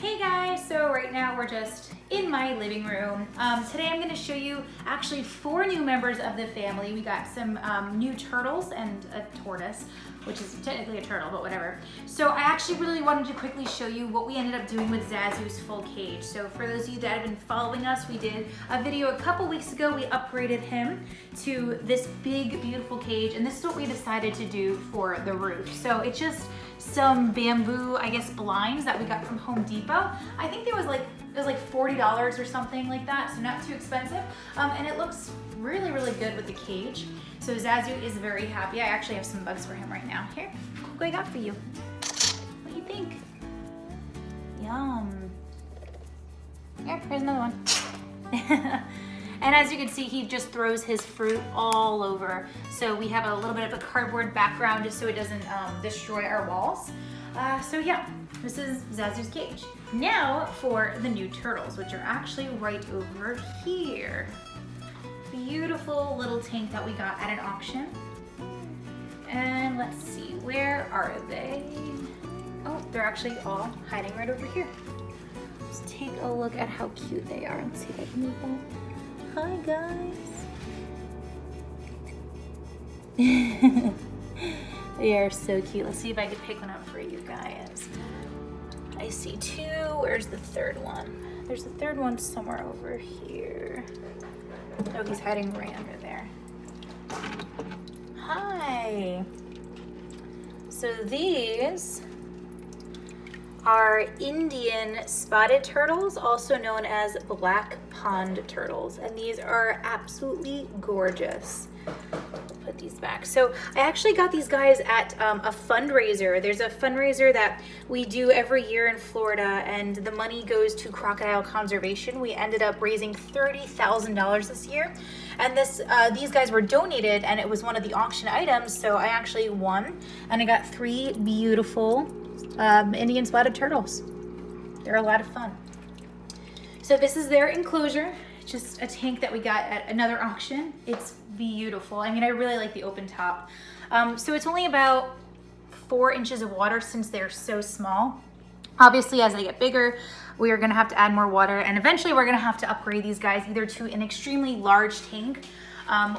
Hey guys, so right now we're just in my living room. Today I'm going to show you actually 4 new members of the family. We got some new turtles and a tortoise, which is technically a turtle, but whatever. So I actually really wanted to quickly show you what we ended up doing with Zazu's full cage. So for those of you that have been following us, we did a video a couple weeks ago. We upgraded him to this big, beautiful cage, and this is what we decided to do for the roof. So it's just some bamboo, I guess, blinds that we got from Home Depot. I think it was like $40 or something like that, so not too expensive. And it looks really, really good with the cage. So Zazu is very happy. I actually have some bugs for him right now. Here, look what I got for you. What do you think? Yum. Here, here's another one. And as you can see, he just throws his fruit all over. So we have a little bit of a cardboard background just so it doesn't destroy our walls. So yeah, this is Zazu's cage. Now for the new turtles, which are actually right over here. Beautiful little tank that we got at an auction. And let's see, where are they? Oh, they're actually all hiding right over here. Let's take a look at how cute they are. Let's see if I can move that. Hi guys. They are so cute. Let's see if I can pick one up for you guys. I see 2. Where's the third one? There's the third one somewhere over here. Oh, he's hiding right under there. Hi. So these are Indian spotted turtles, also known as black pond turtles, and these are absolutely gorgeous. Put these back. So I actually got these guys at a fundraiser. There's a fundraiser that we do every year in Florida, and the money goes to crocodile conservation. We ended up raising $30,000 this year, and these guys were donated, and it was one of the auction items. So I actually won, and I got 3 beautiful Indian spotted turtles. They're a lot of fun. So this is their enclosure, just a tank that we got at another auction. It's beautiful. I mean, I really like the open top. So it's only about 4 inches of water since they're so small. Obviously, as they get bigger, we are gonna have to add more water, and eventually we're gonna have to upgrade these guys either to an extremely large tank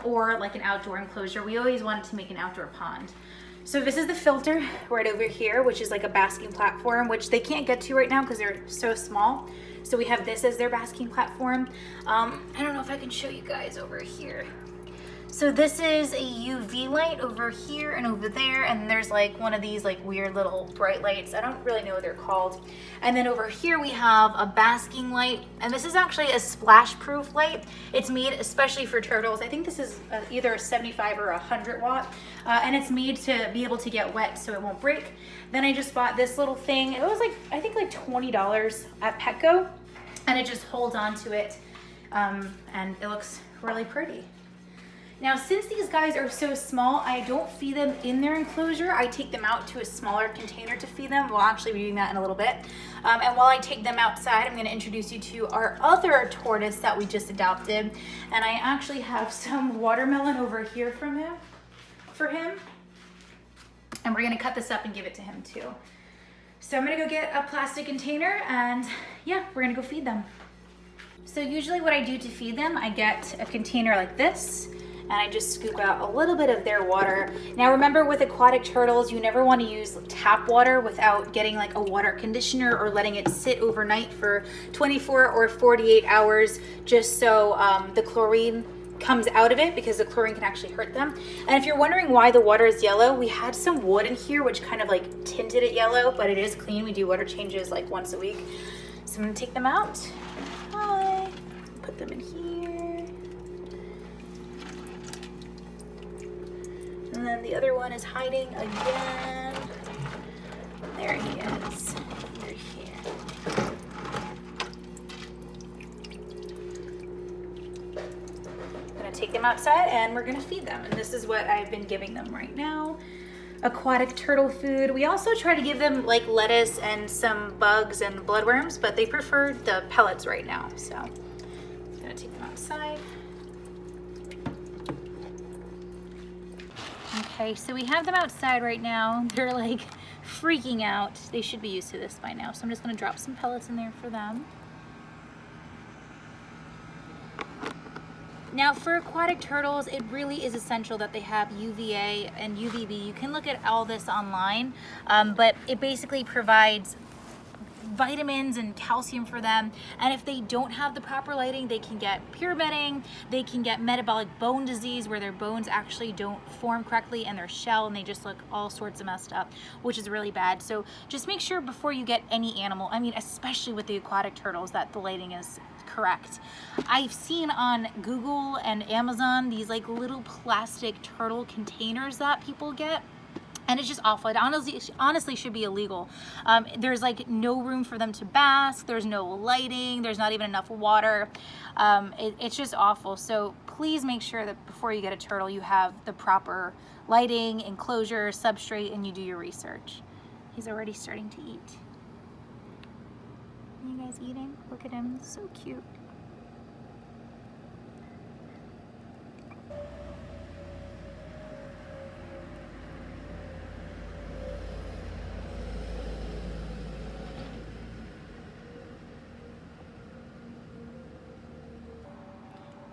or like an outdoor enclosure. We always wanted to make an outdoor pond. So this is the filter right over here, which is like a basking platform, which they can't get to right now because they're so small. So we have this as their basking platform. I don't know if I can show you guys over here. So this is a UV light over here and over there, and there's like one of these like weird little bright lights. I don't really know what they're called. And then over here we have a basking light, and this is actually a splash proof light. It's made especially for turtles. I think this is either a 75 or 100 watt, and it's made to be able to get wet so it won't break. Then I just bought this little thing. It was like, I think like $20 at Petco, and it just holds onto it, and it looks really pretty. Now, since these guys are so small, I don't feed them in their enclosure. I take them out to a smaller container to feed them. We'll actually be doing that in a little bit. And while I take them outside, I'm gonna introduce you to our other tortoise that we just adopted. And I actually have some watermelon over here for him. And we're gonna cut this up and give it to him too. So I'm gonna go get a plastic container, and yeah, we're gonna go feed them. So usually what I do to feed them, I get a container like this, and I just scoop out a little bit of their water. Now remember, with aquatic turtles, you never want to use tap water without getting like a water conditioner or letting it sit overnight for 24 or 48 hours, just so the chlorine comes out of it, because the chlorine can actually hurt them. And if you're wondering why the water is yellow, we had some wood in here which kind of like tinted it yellow, but it is clean. We do water changes like once a week. So I'm gonna take them out. Hi. Put them in here. And then the other one is hiding again. There he is. Over here. I'm gonna take them outside and we're gonna feed them. And this is what I've been giving them right now. Aquatic turtle food. We also try to give them like lettuce and some bugs and bloodworms, but they prefer the pellets right now. So I'm gonna take them outside. Okay, so we have them outside right now. They're like freaking out. They should be used to this by now. So I'm just gonna drop some pellets in there for them. Now for aquatic turtles, it really is essential that they have UVA and UVB. You can look at all this online, but it basically provides vitamins and calcium for them. And if they don't have the proper lighting, they can get pyramiding, they can get metabolic bone disease where their bones actually don't form correctly in their shell and they just look all sorts of messed up, which is really bad. So just make sure before you get any animal, I mean, especially with the aquatic turtles, that the lighting is correct. I've seen on Google and Amazon these like little plastic turtle containers that people get, and it's just awful. It honestly should be illegal. There's like no room for them to bask, there's no lighting, there's not even enough water. It's just awful. So please make sure that before you get a turtle you have the proper lighting, enclosure, substrate, and you do your research. He's already starting to eat. You guys eating? Look at him, so cute.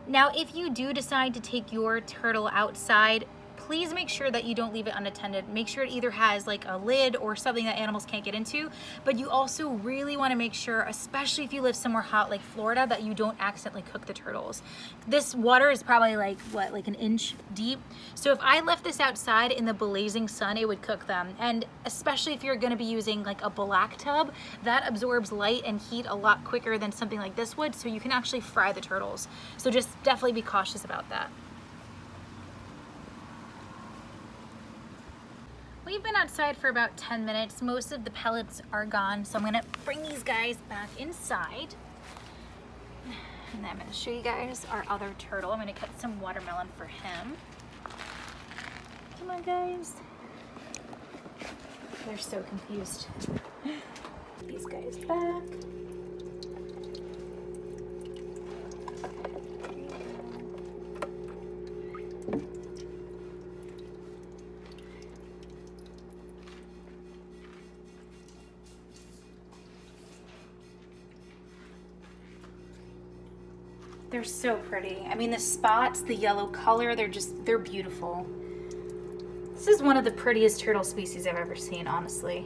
Now, if you do decide to take your turtle outside, please make sure that you don't leave it unattended. Make sure it either has like a lid or something that animals can't get into, but you also really want to make sure, especially if you live somewhere hot like Florida, that you don't accidentally cook the turtles. This water is probably like, what, like an inch deep? So if I left this outside in the blazing sun, it would cook them. And especially if you're going to be using like a black tub, that absorbs light and heat a lot quicker than something like this would, so you can actually fry the turtles. So just definitely be cautious about that. We've been outside for about 10 minutes. Most of the pellets are gone, so I'm gonna bring these guys back inside. And then I'm gonna show you guys our other turtle. I'm gonna cut some watermelon for him. Come on, guys. They're so confused. These guys back. They're so pretty. I mean, the spots, the yellow color, they're beautiful. This is one of the prettiest turtle species I've ever seen, honestly.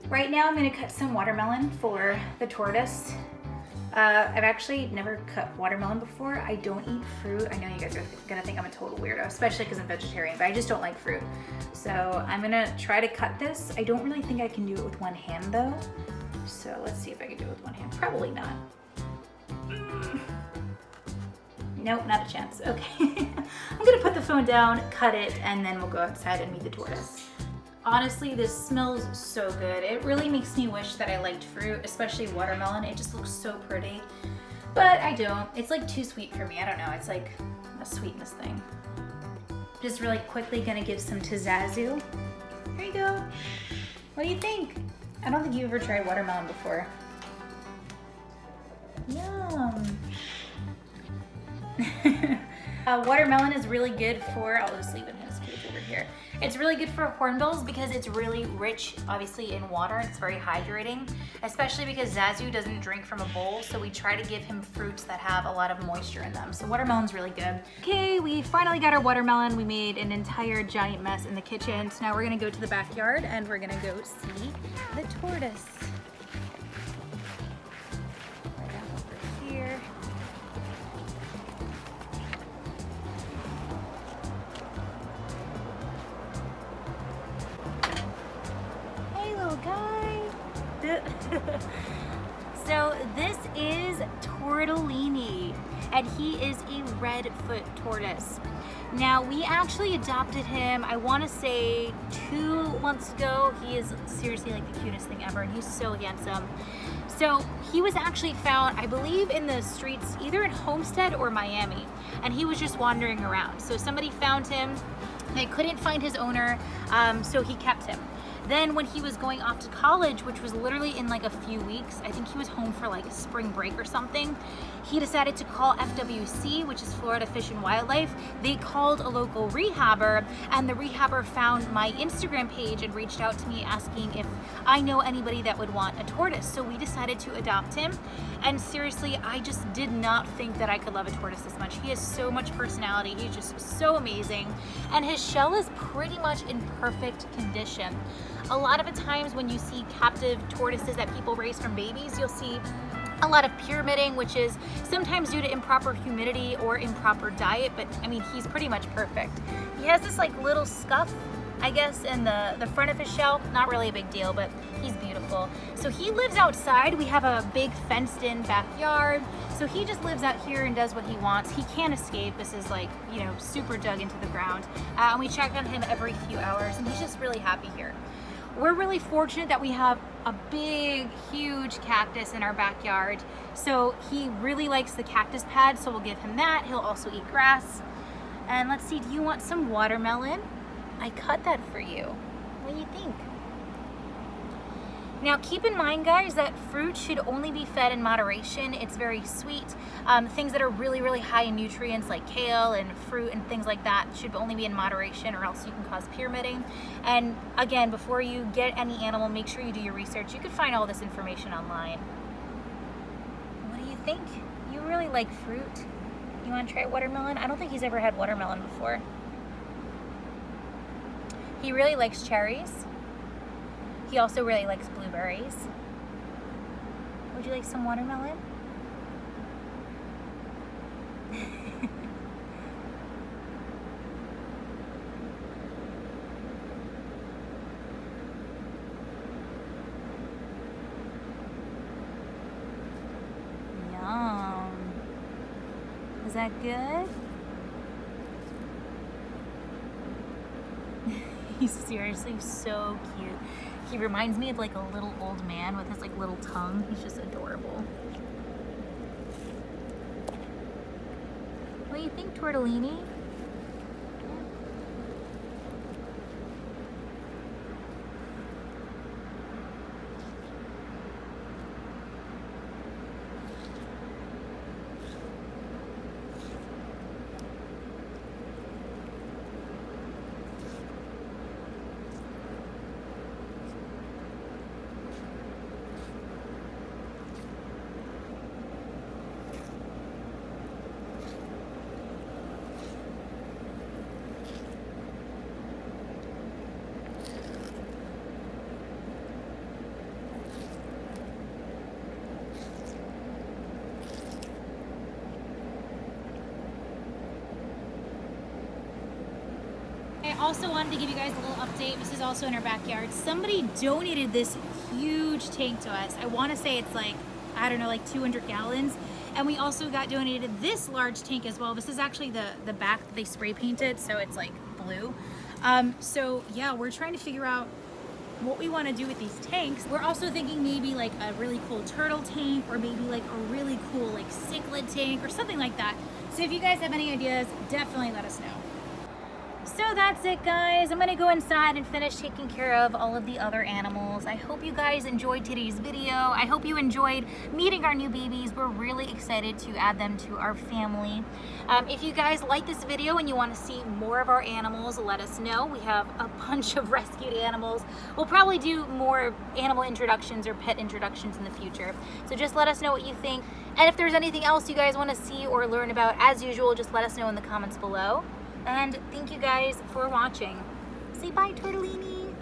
Right now I'm gonna cut some watermelon for the tortoise. I've actually never cut watermelon before. I don't eat fruit. I know you guys are gonna think I'm a total weirdo, especially because I'm vegetarian, but I just don't like fruit. So I'm gonna try to cut this. I don't really think I can do it with one hand though. So let's see if I can do it with one hand. Probably not. Nope, not a chance. Okay. I'm gonna put the phone down, cut it, and then we'll go outside and meet the tortoise. Honestly, this smells so good. It really makes me wish that I liked fruit, especially watermelon. It just looks so pretty, but I don't. It's like too sweet for me. I don't know. It's like a sweetness thing. Just really quickly gonna give some to Zazu. Here you go. What do you think? I don't think you've ever tried watermelon before. Yum. Watermelon is really good for, I'll just leave it in his cage over here. It's really good for hornbills because it's really rich, obviously, in water. It's very hydrating, especially because Zazu doesn't drink from a bowl, so we try to give him fruits that have a lot of moisture in them. So watermelon's really good. Okay, we finally got our watermelon. We made an entire giant mess in the kitchen. So now we're gonna go to the backyard and we're gonna go see the tortoise. Right over here. Guy. So this is Tortellini, and he is a redfoot tortoise. Now we actually adopted him, I want to say 2 months ago. He is seriously like the cutest thing ever, and he's so handsome. So he was actually found, I believe, in the streets either in Homestead or Miami, and he was just wandering around. So somebody found him, they couldn't find his owner, so he kept him. Then when he was going off to college, which was literally in like a few weeks, I think he was home for like spring break or something, he decided to call FWC, which is Florida Fish and Wildlife. They called a local rehabber, and the rehabber found my Instagram page and reached out to me asking if I know anybody that would want a tortoise. So we decided to adopt him. And seriously, I just did not think that I could love a tortoise this much. He has so much personality. He's just so amazing. And his shell is pretty much in perfect condition. A lot of the times when you see captive tortoises that people raise from babies, you'll see a lot of pyramiding, which is sometimes due to improper humidity or improper diet, but I mean, he's pretty much perfect. He has this like little scuff, I guess, in the front of his shell. Not really a big deal, but he's beautiful. So he lives outside. We have a big fenced in backyard. So he just lives out here and does what he wants. He can't escape. This is like, you know, super dug into the ground. And we check on him every few hours, and he's just really happy here. We're really fortunate that we have a big, huge cactus in our backyard. So he really likes the cactus pad, so we'll give him that. He'll also eat grass. And let's see, do you want some watermelon? I cut that for you. What do you think? Now keep in mind, guys, that fruit should only be fed in moderation. It's very sweet. Things that are really, really high in nutrients like kale and fruit and things like that should only be in moderation, or else you can cause pyramiding. And again, before you get any animal, make sure you do your research. You can find all this information online. What do you think? You really like fruit? You want to try watermelon? I don't think he's ever had watermelon before. He really likes cherries. He also really likes blueberries. Would you like some watermelon? Yum. Is that good? He's seriously so cute. He reminds me of like a little old man with his like little tongue. He's just adorable. What do you think, Tortellini? I also wanted to give you guys a little update. This is also in our backyard. Somebody donated this huge tank to us. I want to say it's like, I don't know, like 200 gallons. And we also got donated this large tank as well. This is actually the back that they spray painted, so it's like blue. So yeah, we're trying to figure out what we want to do with these tanks. We're also thinking maybe like a really cool turtle tank, or maybe like a really cool like cichlid tank or something like that. So if you guys have any ideas, definitely let us know. So that's it, guys. I'm gonna go inside and finish taking care of all of the other animals. I hope you guys enjoyed today's video. I hope you enjoyed meeting our new babies. We're really excited to add them to our family. If you guys like this video and you want to see more of our animals, let us know. We have a bunch of rescued animals. We'll probably do more animal introductions or pet introductions in the future. So just let us know what you think. And if there's anything else you guys want to see or learn about, as usual, just let us know in the comments below. And thank you guys for watching. Say bye, Tortellini.